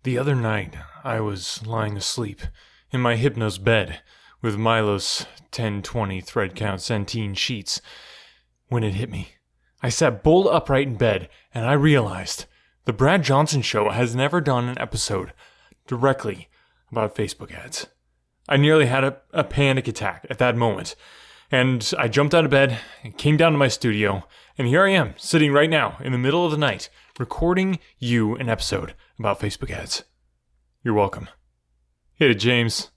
The other night, I was lying asleep in my Hypnos bed with Milo's 1020 thread count centene sheets when it hit me. I sat bolt upright in bed and I realized the Brad Johnson Show has never done an episode directly about Facebook ads. I nearly had a panic attack at that moment. And I jumped out of bed and came down to my studio, and here I am, sitting right now in the middle of the night, recording you an episode about Facebook ads. You're welcome. Hit it, James.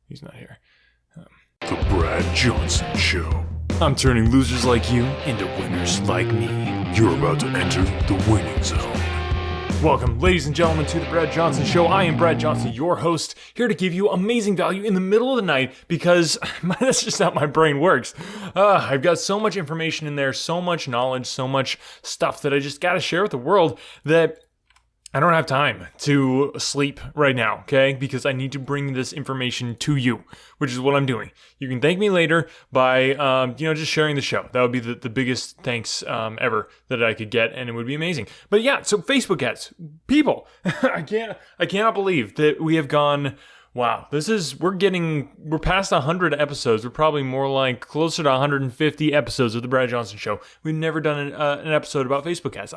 He's not here. The Brad Johnson Show. I'm turning losers like you into winners like me. You're about to enter the winning zone. Welcome, ladies and gentlemen, to the Brad Johnson Show. I am Brad Johnson, your host, here to give you amazing value in the middle of the night because that's just how my brain works. I've got so much information in there, so much knowledge, so much stuff that I just got to share with the world that I don't have time to sleep right now, okay? Because I need to bring this information to you, which is what I'm doing. You can thank me later by, just sharing the show. That would be the biggest thanks ever that I could get, and it would be amazing. But yeah, so Facebook ads, people, I cannot believe that we have gone. Wow, we're past 100 episodes. We're probably more like closer to 150 episodes of the Brad Johnson Show. We've never done an episode about Facebook ads.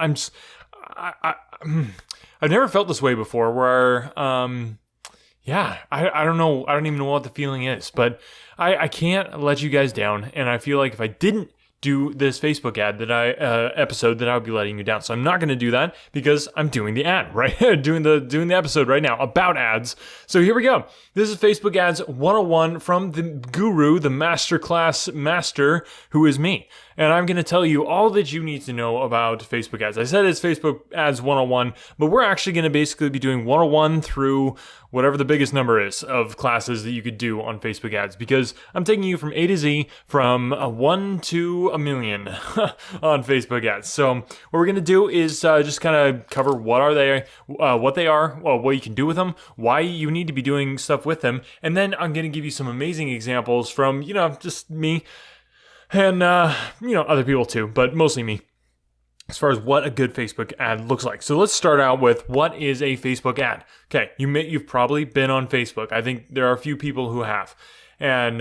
I've never felt this way before where, I don't know. I don't even know what the feeling is, but I can't let you guys down. And I feel like if I didn't do this Facebook ad episode that I would be letting you down. So I'm not going to do that because I'm doing the ad, right? doing the episode right now about ads. So here we go. This is Facebook Ads 101 from the guru, the masterclass master, who is me. And I'm going to tell you all that you need to know about Facebook ads. I said it's Facebook Ads 101, but we're actually going to basically be doing 101 through whatever the biggest number is of classes that you could do on Facebook ads, because I'm taking you from A to Z, from 1 to a million on Facebook ads. So what we're going to do is just kind of cover what they are, what you can do with them, why you need to be doing stuff with them, and then I'm going to give you some amazing examples from, just me and, other people too, but mostly me, as far as what a good Facebook ad looks like. So let's start out with, what is a Facebook ad? Okay, you've probably been on Facebook. I think there are a few people who have. And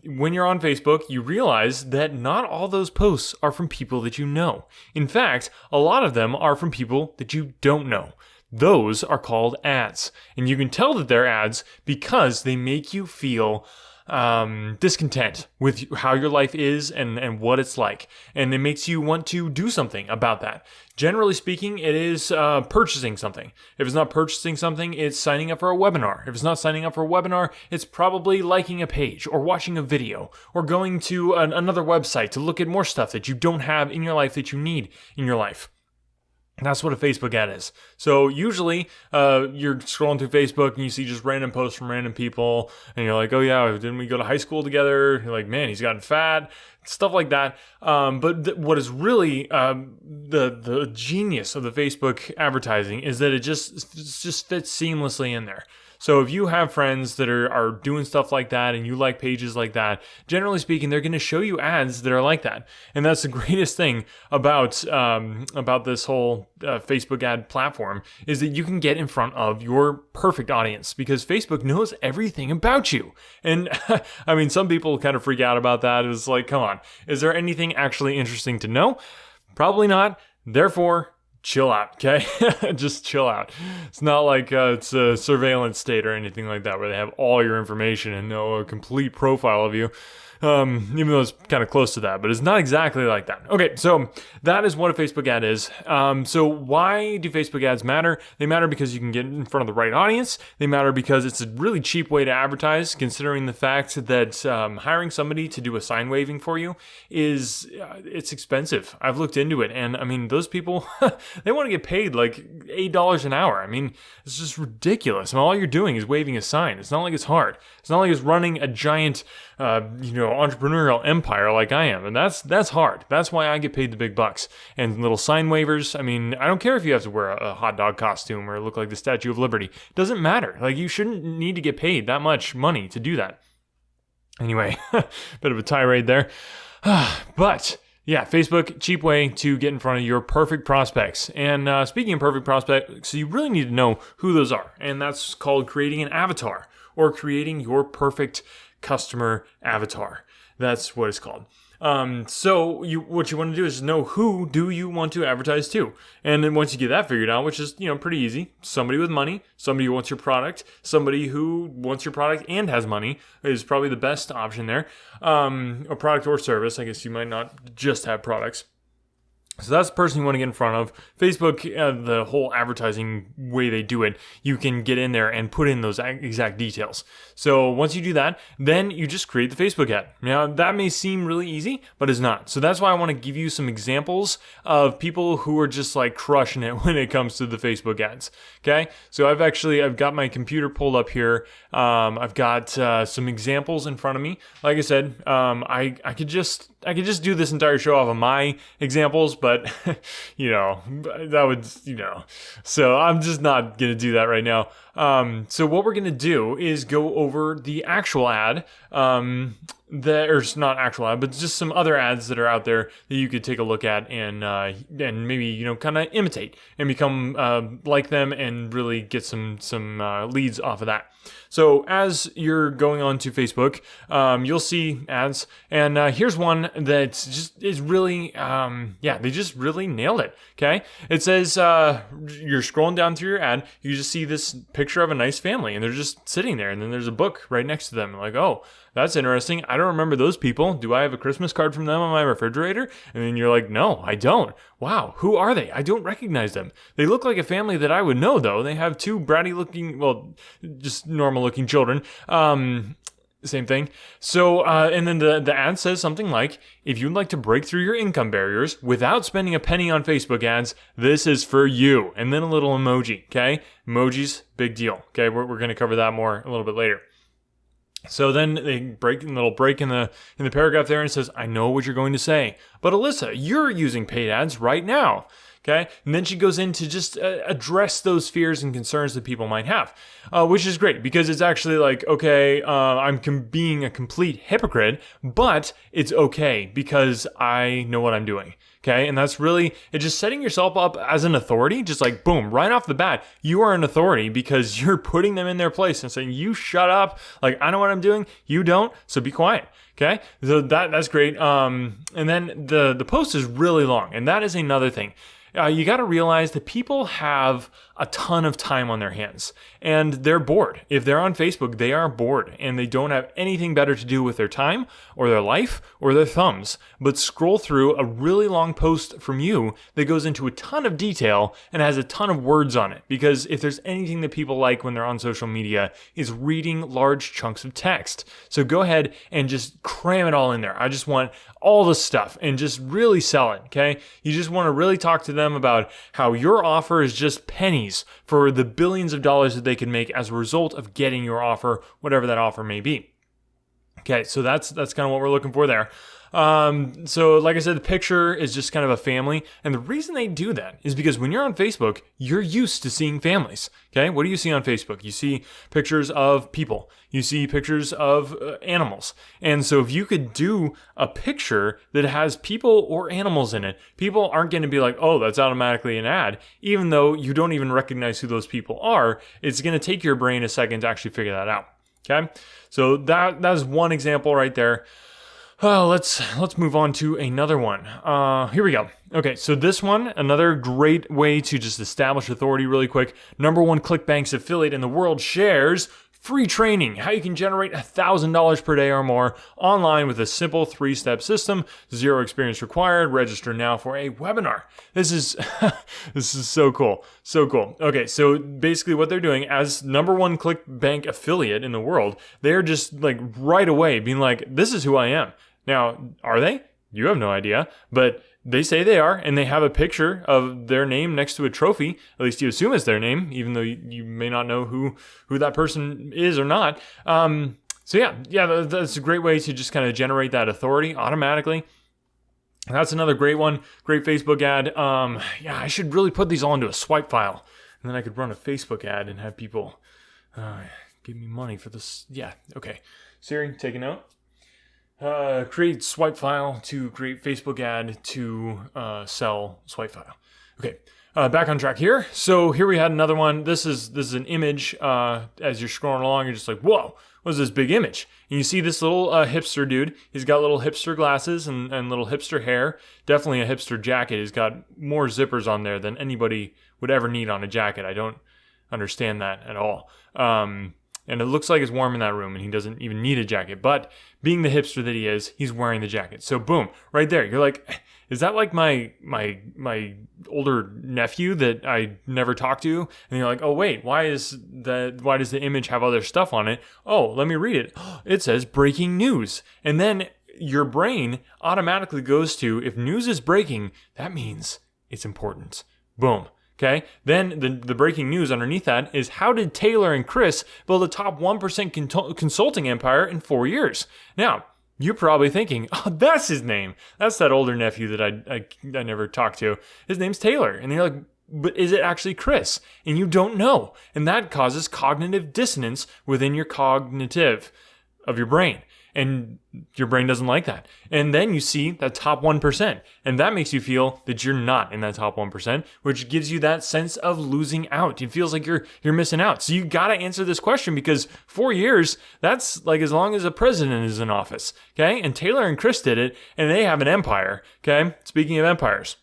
when you're on Facebook, you realize that not all those posts are from people that you know. In fact, a lot of them are from people that you don't know. Those are called ads. And you can tell that they're ads because they make you feel discontent with how your life is and what it's like. And it makes you want to do something about that. Generally speaking, it is purchasing something. If it's not purchasing something, it's signing up for a webinar. If it's not signing up for a webinar, it's probably liking a page or watching a video or going to another website to look at more stuff that you don't have in your life that you need in your life. That's what a Facebook ad is. So usually you're scrolling through Facebook and you see just random posts from random people and you're like, oh yeah, didn't we go to high school together? You're like, man, he's gotten fat, stuff like that. But what is really the genius of the Facebook advertising is that it just fits seamlessly in there. So if you have friends that are doing stuff like that and you like pages like that, generally speaking, they're going to show you ads that are like that. And that's the greatest thing about this whole Facebook ad platform, is that you can get in front of your perfect audience because Facebook knows everything about you. And I mean, some people kind of freak out about that. It's like, come on, is there anything actually interesting to know? Probably not. Therefore, chill out, okay? Just chill out. It's not like it's a surveillance state or anything like that where they have all your information and know a complete profile of you. Even though it's kind of close to that, but it's not exactly like that. Okay, so that is what a Facebook ad is. So why do Facebook ads matter? They matter because you can get in front of the right audience. They matter because it's a really cheap way to advertise, considering the fact that hiring somebody to do a sign waving for you it's expensive. I've looked into it, and I mean, those people, they want to get paid like $8 an hour. I mean, it's just ridiculous. And all you're doing is waving a sign. It's not like it's hard. It's not like it's running a giant entrepreneurial empire like I am. And that's hard. That's why I get paid the big bucks. And little sign waivers, I mean, I don't care if you have to wear a hot dog costume or look like the Statue of Liberty. It doesn't matter. Like, you shouldn't need to get paid that much money to do that. Anyway, bit of a tirade there. But yeah, Facebook, cheap way to get in front of your perfect prospects. And speaking of perfect prospects, you really need to know who those are. And that's called creating an avatar or creating your perfect customer avatar. That's what it's called. So what you want to do is know who do you want to advertise to. And then once you get that figured out, which is, pretty easy, somebody with money, somebody who wants your product, somebody who wants your product and has money is probably the best option there. A product or service. I guess you might not just have products. So that's the person you want to get in front of. Facebook, the whole advertising way they do it, you can get in there and put in those exact details. So once you do that, then you just create the Facebook ad. Now, that may seem really easy, but it's not. So that's why I want to give you some examples of people who are just like crushing it when it comes to the Facebook ads. Okay? So I've got my computer pulled up here. I've got some examples in front of me. Like I said, I could just do this entire show off of my examples, but, that would, so I'm just not going to do that right now. So what we're going to do is go over the actual ad, not actual ad, but just some other ads that are out there that you could take a look at and maybe, kind of imitate and become, like them and really get some leads off of that. So as you're going on to Facebook, you'll see ads, and here's one that just is really, they just really nailed it. Okay, it says you're scrolling down through your ad, you just see this picture of a nice family, and they're just sitting there, and then there's a book right next to them. Like, oh, that's interesting. I don't remember those people. Do I have a Christmas card from them on my refrigerator? And then you're like, no, I don't. Wow, who are they? I don't recognize them. They look like a family that I would know, though. They have two bratty looking, just normal looking children. Same thing. So, and then the ad says something like, if you'd like to break through your income barriers without spending a penny on Facebook ads, this is for you. And then a little emoji, okay? Emojis, big deal. Okay, we're going to cover that more a little bit later. So then they break a little break in the paragraph there and says, I know what you're going to say, but Alyssa, you're using paid ads right now. Okay. And then she goes in to just address those fears and concerns that people might have, which is great because it's actually like, okay, I'm being a complete hypocrite, but it's okay because I know what I'm doing. Okay. And that's really, it's just setting yourself up as an authority, just like boom, right off the bat, you are an authority because you're putting them in their place and saying, you shut up. Like, I know what I'm doing. You don't. So be quiet. Okay. So that's great. And then the post is really long. And that is another thing. You got to realize that people have a ton of time on their hands and they're bored. If they're on Facebook, they are bored and they don't have anything better to do with their time or their life or their thumbs, but scroll through a really long post from you that goes into a ton of detail and has a ton of words on it. Because if there's anything that people like when they're on social media is reading large chunks of text. So go ahead and just cram it all in there. I just want all the stuff and just really sell it. Okay. You just want to really talk to them about how your offer is just pennies for the billions of dollars that they can make as a result of getting your offer, whatever that offer may be. Okay, so that's kind of what we're looking for there. So like I said, the picture is just kind of a family. And the reason they do that is because when you're on Facebook, you're used to seeing families. Okay. What do you see on Facebook? You see pictures of people. You see pictures of animals. And so if you could do a picture that has people or animals in it, people aren't going to be like, oh, that's automatically an ad. Even though you don't even recognize who those people are, it's going to take your brain a second to actually figure that out. Okay. So that's one example right there. Let's move on to another one. Here we go. Okay, so this one, another great way to just establish authority really quick. Number one ClickBank's affiliate in the world shares free training, how you can generate $1,000 per day or more online with a simple 3-step system, 0 experience required. Register now for a webinar. This is so cool. So cool. Okay, so basically what they're doing as number one ClickBank affiliate in the world, they're just like right away being like, this is who I am. Now, are they? You have no idea, but they say they are, and they have a picture of their name next to a trophy. At least you assume it's their name, even though you may not know who that person is or not. So yeah, that's a great way to just kind of generate that authority automatically. That's another great one. Great Facebook ad. I should really put these all into a swipe file, and then I could run a Facebook ad and have people give me money for this. Yeah, okay. Siri, take a note. Create swipe file to create Facebook ad to sell swipe file. Okay, back on track here. So here we had another one. This is an image. As you're scrolling along, you're just like, whoa, what's this big image? And you see this little hipster dude. He's got little hipster glasses and little hipster hair. Definitely a hipster jacket. He's got more zippers on there than anybody would ever need on a jacket. I don't understand that at all. And it looks like it's warm in that room and he doesn't even need a jacket. But being the hipster that he is, he's wearing the jacket. So boom, right there. You're like, is that like my older nephew that I never talked to? And you're like, oh wait, why does the image have other stuff on it? Oh, let me read it. It says breaking news. And then your brain automatically goes to, if news is breaking, that means it's important. Boom. Okay, then the breaking news underneath that is, how did Taylor and Chris build a top 1% consulting empire in 4 years? Now, you're probably thinking, oh, that's his name. That's that older nephew that I never talked to. His name's Taylor. And you're like, but is it actually Chris? And you don't know. And that causes cognitive dissonance within your cognitive of your brain. And your brain doesn't like that. And then you see that top 1%. And that makes you feel that you're not in that top 1%, which gives you that sense of losing out. It feels like you're missing out. So you got to answer this question, because 4 years, that's like as long as a president is in office. Okay? And Taylor and Chris did it, and they have an empire. Okay? Speaking of empires.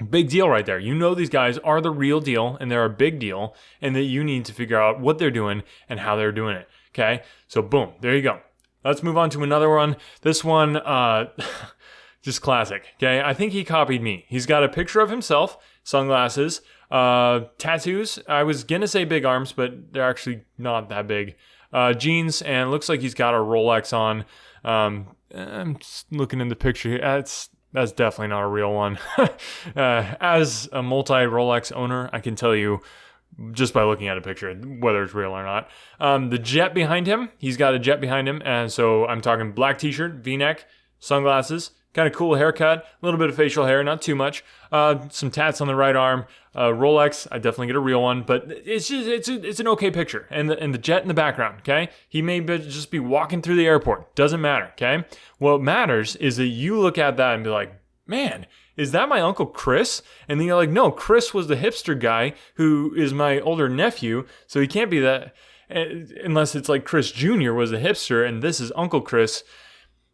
Big deal right there. You know these guys are the real deal, and they're a big deal, and that you need to figure out what they're doing and how they're doing it. Okay? So boom, there you go. Let's move on to another one. This one, just classic, okay? I think he copied me. He's got a picture of himself, sunglasses, tattoos. I was going to say big arms, but they're actually not that big. Jeans, and looks like he's got a Rolex on. I'm just looking in the picture here. That's definitely not a real one. As a multi-Rolex owner, I can tell you, just by looking at a picture, whether it's real or not. The jet behind him, he's got a jet behind him, and so I'm talking black t-shirt, v-neck, sunglasses, kind of cool haircut, a little bit of facial hair, not too much, some tats on the right arm, Rolex, I definitely get a real one, but it's an okay picture, and the jet in the background, okay? He may just be walking through the airport, doesn't matter, okay? What matters is that you look at that and be like, man, is that my Uncle Chris? And then you're like, no, Chris was the hipster guy who is my older nephew, so he can't be that, unless it's like Chris Jr. was a hipster and this is Uncle Chris.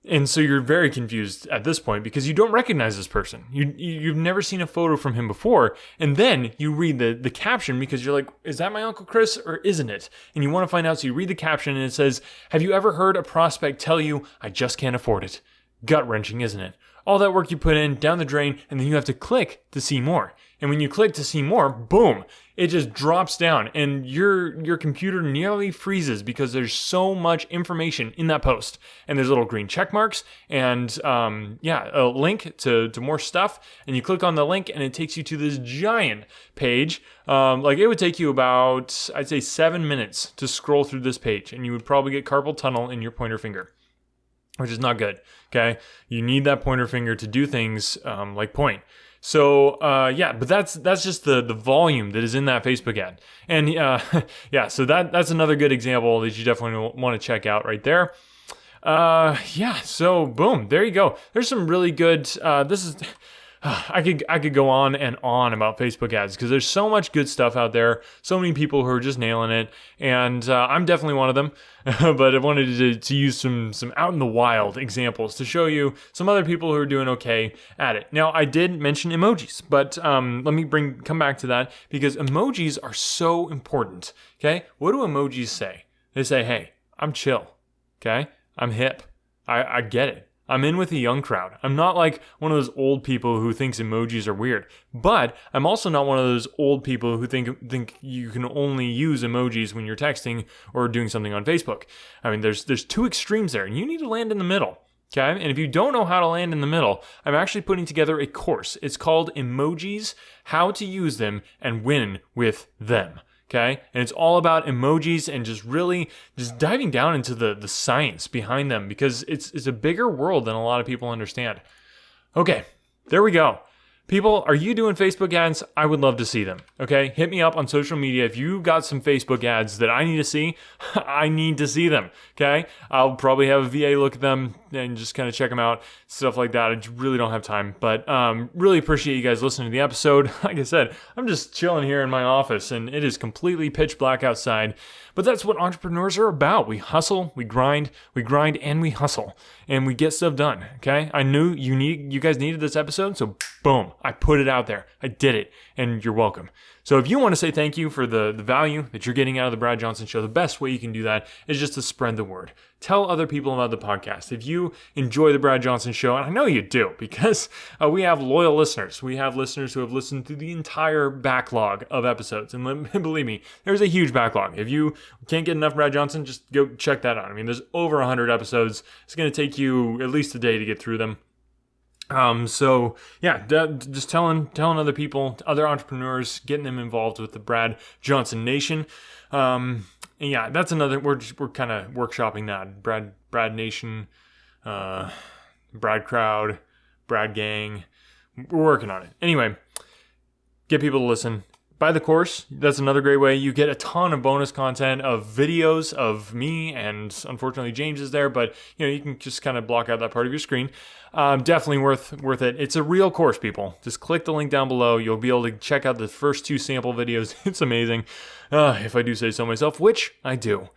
And so you're very confused at this point because you don't recognize this person. You've never seen a photo from him before. And then you read the caption because you're like, is that my Uncle Chris or isn't it? And you want to find out, so you read the caption and it says, have you ever heard a prospect tell you, I just can't afford it? Gut-wrenching, isn't it? All that work you put in, down the drain, and then you have to click to see more. And when you click to see more, boom, it just drops down, and your computer nearly freezes because there's so much information in that post. And there's little green check marks, and a link to more stuff. And you click on the link, and it takes you to this giant page. Like it would take you about, I'd say, 7 minutes to scroll through this page, and you would probably get carpal tunnel in your pointer finger, which is not good, okay? You need that pointer finger to do things like point. So, but that's just the volume that is in that Facebook ad. And, so that's another good example that you definitely want to check out right there. So boom, there you go. There's some really good, I could go on and on about Facebook ads because there's so much good stuff out there. So many people who are just nailing it, and I'm definitely one of them. But I wanted to use some out in the wild examples to show you some other people who are doing okay at it. Now, I did mention emojis, but let me come back to that because emojis are so important. Okay, what do emojis say? They say, "Hey, I'm chill. Okay, I'm hip. I get it. I'm in with a young crowd. I'm not like one of those old people who thinks emojis are weird, but I'm also not one of those old people who think you can only use emojis when you're texting or doing something on Facebook. I mean, there's two extremes there, and you need to land in the middle. Okay? And if you don't know how to land in the middle, I'm actually putting together a course. It's called Emojis, How to Use Them and Win with Them. Okay? And it's all about emojis and just diving down into the science behind them because it's a bigger world than a lot of people understand. Okay, there we go. People, are you doing Facebook ads? I would love to see them. Okay? Hit me up on social media. If you got some Facebook ads that I need to see, I need to see them. Okay? I'll probably have a VA look at them, and just kind of check them out, stuff like that. I really don't have time, but really appreciate you guys listening to the episode. Like I said, I'm just chilling here in my office, and it is completely pitch black outside. But that's what entrepreneurs are about. We hustle, we grind, and we hustle, and we get stuff done. Okay, I knew you guys needed this episode, so boom, I put it out there. I did it, and you're welcome. So if you want to say thank you for the value that you're getting out of the Brad Johnson Show, the best way you can do that is just to spread the word. Tell other people about the podcast. If you enjoy the Brad Johnson Show, and I know you do, because we have loyal listeners. We have listeners who have listened to the entire backlog of episodes. And believe me, there's a huge backlog. If you can't get enough Brad Johnson, just go check that out. I mean, there's over 100 episodes. It's going to take you at least a day to get through them. So yeah, just telling other people, other entrepreneurs, getting them involved with the Brad Johnson Nation. And yeah, that's another, we're kind of workshopping that. Brad Nation, Brad Crowd, Brad Gang. We're working on it. Anyway, get people to listen. Buy the course. That's another great way. You get a ton of bonus content of videos of me, and unfortunately James is there, but you can just kind of block out that part of your screen. Definitely worth it. It's a real course, people. Just click the link down below. You'll be able to check out the first 2 sample videos. It's amazing, if I do say so myself, which I do.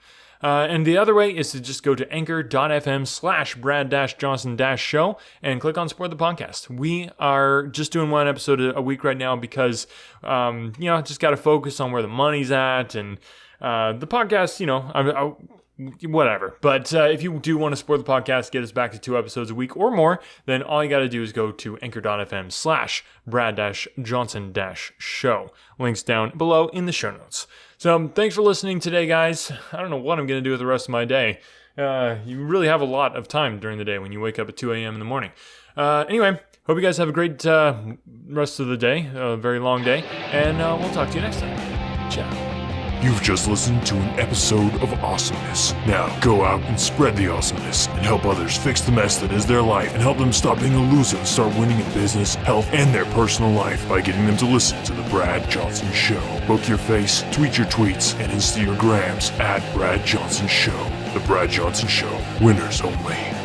And the other way is to just go to anchor.fm/Brad-Johnson-show and click on support the podcast. We are just doing 1 episode a week right now because, just got to focus on where the money's at, and the podcast, whatever. But if you do want to support the podcast, get us back to 2 episodes a week or more, then all you got to do is go to anchor.fm/Brad-Johnson-show. Links down below in the show notes. So thanks for listening today, guys. I don't know what I'm going to do with the rest of my day. You really have a lot of time during the day when you wake up at 2 a.m. in the morning. Anyway, hope you guys have a great rest of the day, a very long day, and we'll talk to you next time. Ciao. You've just listened to an episode of awesomeness. Now, go out and spread the awesomeness and help others fix the mess that is their life and help them stop being a loser and start winning in business, health, and their personal life by getting them to listen to The Brad Johnson Show. Book your face, tweet your tweets, and Insta your grams at Brad Johnson Show. The Brad Johnson Show. Winners only.